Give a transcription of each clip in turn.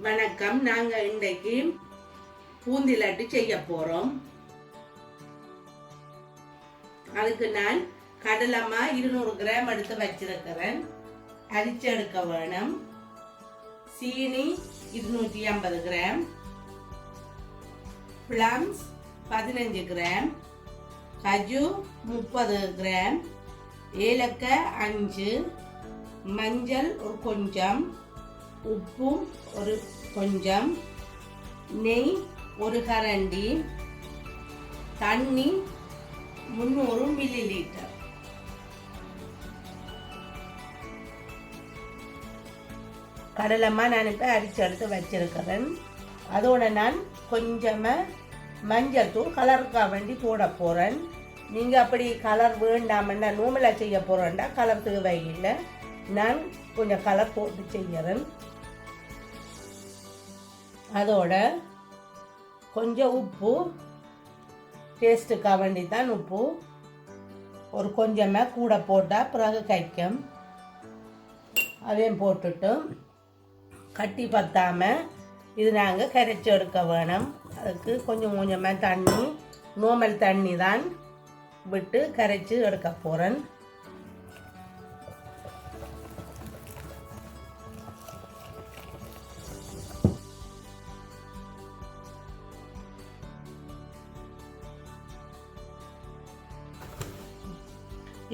வணக்கம். நாங்க இன்றைக்கு பூந்தி லட்டு செய்ய போறோம். அதுக்கு நான் கடலமா 200 கிராம் எடுத்து வச்சிருக்கிறேன். அரிச்சு எடுக்க வேணும். சீனி 250 கிராம், பிளம்ஸ் 15 கிராம், கஜு 30 கிராம், ஏலக்காய் 5, மஞ்சள் ஒரு கொஞ்சம், உப்பும் ஒரு கொஞ்சம், நெய் ஒரு கரண்டி, தண்ணி 300 மில்லி லிட்டர். கடலமா நான் இப்போ அரிச்சு எடுத்து வச்சிருக்கிறேன். அதோட நான் கொஞ்சமாக மஞ்சள் தூள் கலருக்காக வேண்டி போட போகிறேன். நீங்கள் அப்படி கலர் வேண்டாமன்னா நூமலாக செய்ய போகிறேன்டா கலர் தேவையில்லை. நான் கொஞ்சம் கலர் போட்டு செய்கிறேன். அதோட கொஞ்சம் உப்பு, டேஸ்ட்டுக்காக வேண்டி தான் உப்பு ஒரு கொஞ்சமாக கூட போட்டால் பிறகு கைக்கும். அதையும் போட்டுட்டு கட்டி பற்றாமல் இது நாங்கள் கரைச்சி எடுக்க வேணும். அதுக்கு கொஞ்சம் கொஞ்சமாக தண்ணி, நார்மல் தண்ணி தான் விட்டு கரைச்சி எடுக்க போகிறேன்.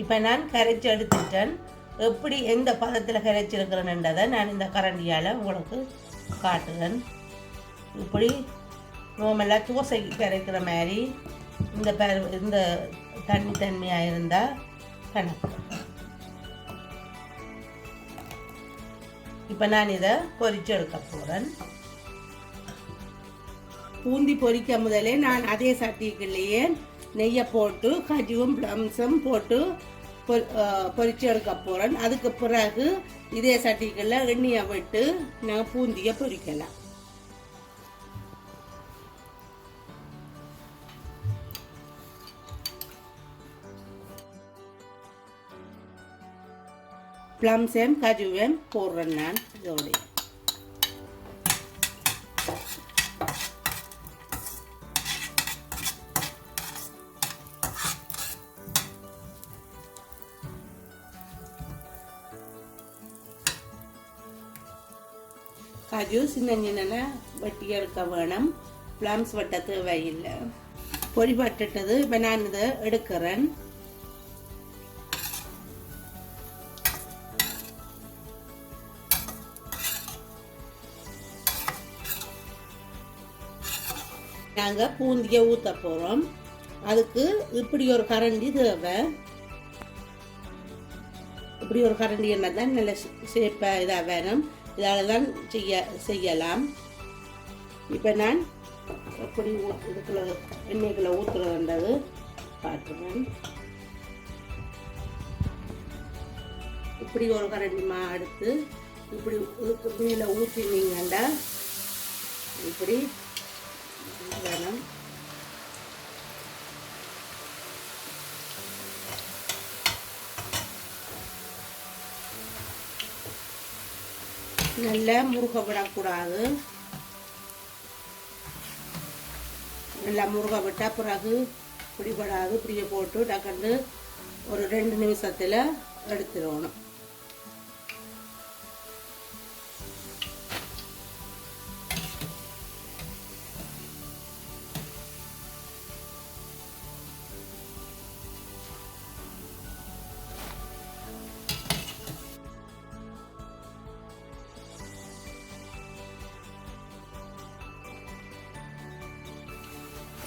இப்போ நான் கரைச்சி எடுத்துட்டேன். எப்படி எந்த பதத்தில் கரைச்சிருக்கிறேன்ன்றதை நான் இந்த கரண்டியால் உங்களுக்கு காட்டுறேன். இப்படி நார்மலாக தோசைக்கு கரைக்கிற மாதிரி இந்த தண்ணியாக இருந்தால் கணக்கு. இப்போ நான் இதை பொரிச்சு எடுக்க போகிறேன். பூந்தி பொரிக்க முதலே நான் அதே சட்டிக்குள்ளேயே நெய்யை போட்டு கஜுவும் பிளம்ஸும் போட்டு பொரிச்சு எடுக்க போகிறேன். அதுக்கு பிறகு இதே சட்டிக்குள்ள எண்ணெயை விட்டு நான் பூந்தியை பொரிக்கலாம். பிளம்ஸையும் கஜுவையும் போடுறேன் நான் இதோட. காஜு சின்ன சின்ன வெட்டி எடுக்க வேணும். பிளம்ஸ் வெட்ட தேவையில்லை. பொரி பட்டுட்டது. இப்போ நான் இதை எடுக்கிறேன். நாங்கள் பூந்தியை ஊற்ற போகிறோம். அதுக்கு இப்படி ஒரு கரண்டி தேவை. இப்படி ஒரு கரண்டி என்ன தான் நல்ல ஷேப்பாக இதாக வேணும். இதால் தான் செய்யலாம். இப்போ நான் எப்படி இதுக்குள்ள எண்ணெய்க்குள்ள ஊற்றுறதுன்றது பார்க்குறேன். இப்படி ஒரு கரண்டிமா எடுத்து இப்படி இதுக்கு மேலே ஊற்றினீங்கண்டா இப்படி வேணும். நல்லா முருக விடக்கூடாது. நல்லா முருக விட்டால் பிறகு பிடிபடாது. இப்படியே போட்டு டக்கண்டு ஒரு 2 நிமிஷத்தில் எடுத்துடணும்.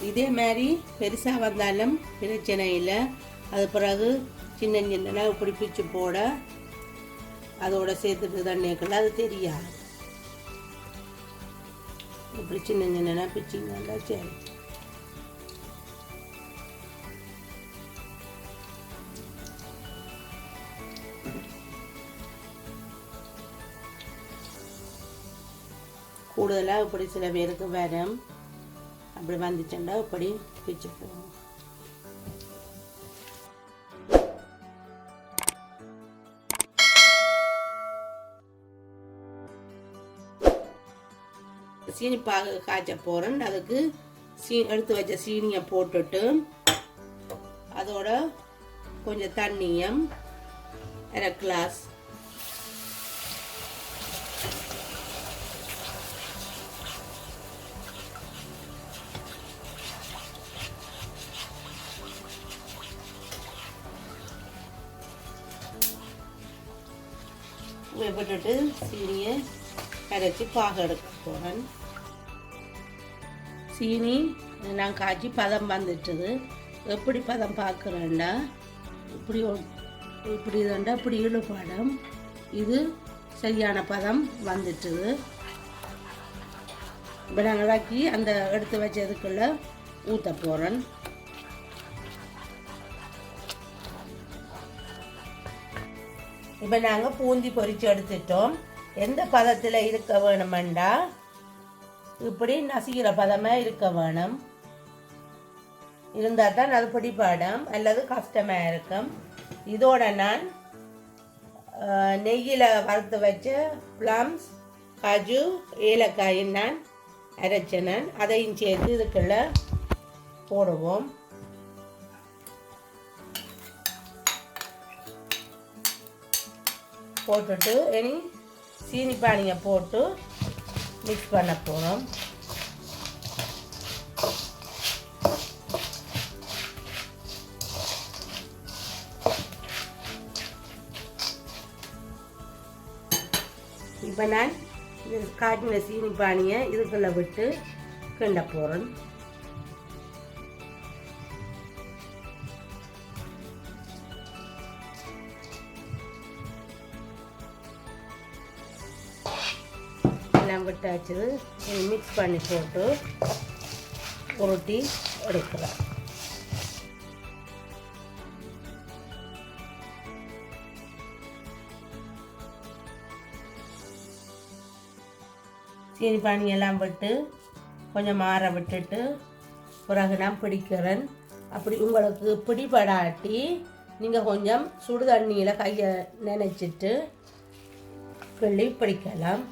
இதே மாதிரி பெருசாக வந்தாலும் பிரச்சனை இல்லை. அது பிறகு சின்ன சின்ன இப்படி பிச்சு போட அதோட சேர்த்துட்டு தண்ணிக்குள்ள அது தெரியாது. இப்படி சின்ன சின்ன பிச்சிங்கன்னா சரி. கூடுதலாக இப்படி சில பேருக்கு வரும். அப்படி வந்துச்சுண்டா இப்படி பிச்சு போகும். சீனி பாகு காய்ச்ச போகிறேன். அதுக்கு எடுத்து வச்ச சீனியை போட்டுட்டு அதோட கொஞ்சம் தண்ணியும் 1/2 கிளாஸ் விட்டுட்டு சீனியை கரைச்சி பாகு எடுக்க போகிறேன். சீனி நான் காய்ச்சி பதம் வந்துட்டுது. எப்படி பதம் பார்க்குறேன்டா இப்படி தாண்டா இப்படி இழுப்பாடம். இது சரியான பதம் வந்துட்டுது. இப்போ நான் இறக்கி அந்த எடுத்து வச்சதுக்குள்ளே ஊற்ற போகிறேன். இப்போ நாங்கள் பூந்தி பொரித்து எடுத்துட்டோம். எந்த பதத்தில் இருக்க வேணுமெண்டா இப்படி நசிக்கிற பதமாக இருக்க வேணும். இருந்தால் தான் அது பிடிப்பாடம், அல்லது கஷ்டமாக இருக்கும். இதோட நான் நெய்யில் வறுத்து வச்ச ப்ளம்ஸ், காஜு, ஏலக்காயும் நான் அரைச்சேன். அதையும் சேர்த்து இதுக்குள்ள போடுவோம். போட்டுட்டு இனி சீனி பானியை போட்டு மிக்ஸ் பண்ண போகிறோம். இப்போ நான் காய்ச்சின சீனி பானியை இதுக்குள்ளே விட்டு கிண்ட போகிறேன். எல்லாம் விட்டாச்சு. மிக்ஸ் பண்ணி போட்டு உருட்டி எடுக்கலாம். சீனி பானி எல்லாம் விட்டு கொஞ்சம் மாற விட்டுட்டு பிறகு நான் பிடிக்கிறேன். அப்படி உங்களுக்கு பிடிபடாட்டி நீங்கள் கொஞ்சம் சுடு தண்ணியில் கையை நினைச்சிட்டு கிள்ளி பிடிக்கலாம்.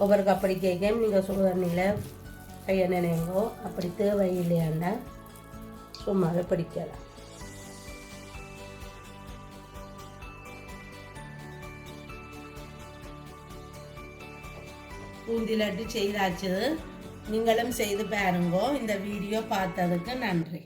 ஒவ்வொரு அப்படி கேட்க நீங்கள் சுடு தண்ணியில் கையை நினைங்கோ. அப்படி தேவையில்லையாண்டா சும்மாவே பிடிக்கலாம். பூந்தி லட்டு செய்தாச்சு. நீங்களும் செய்து பாருங்கோ. இந்த வீடியோ பார்த்ததுக்கு நன்றி.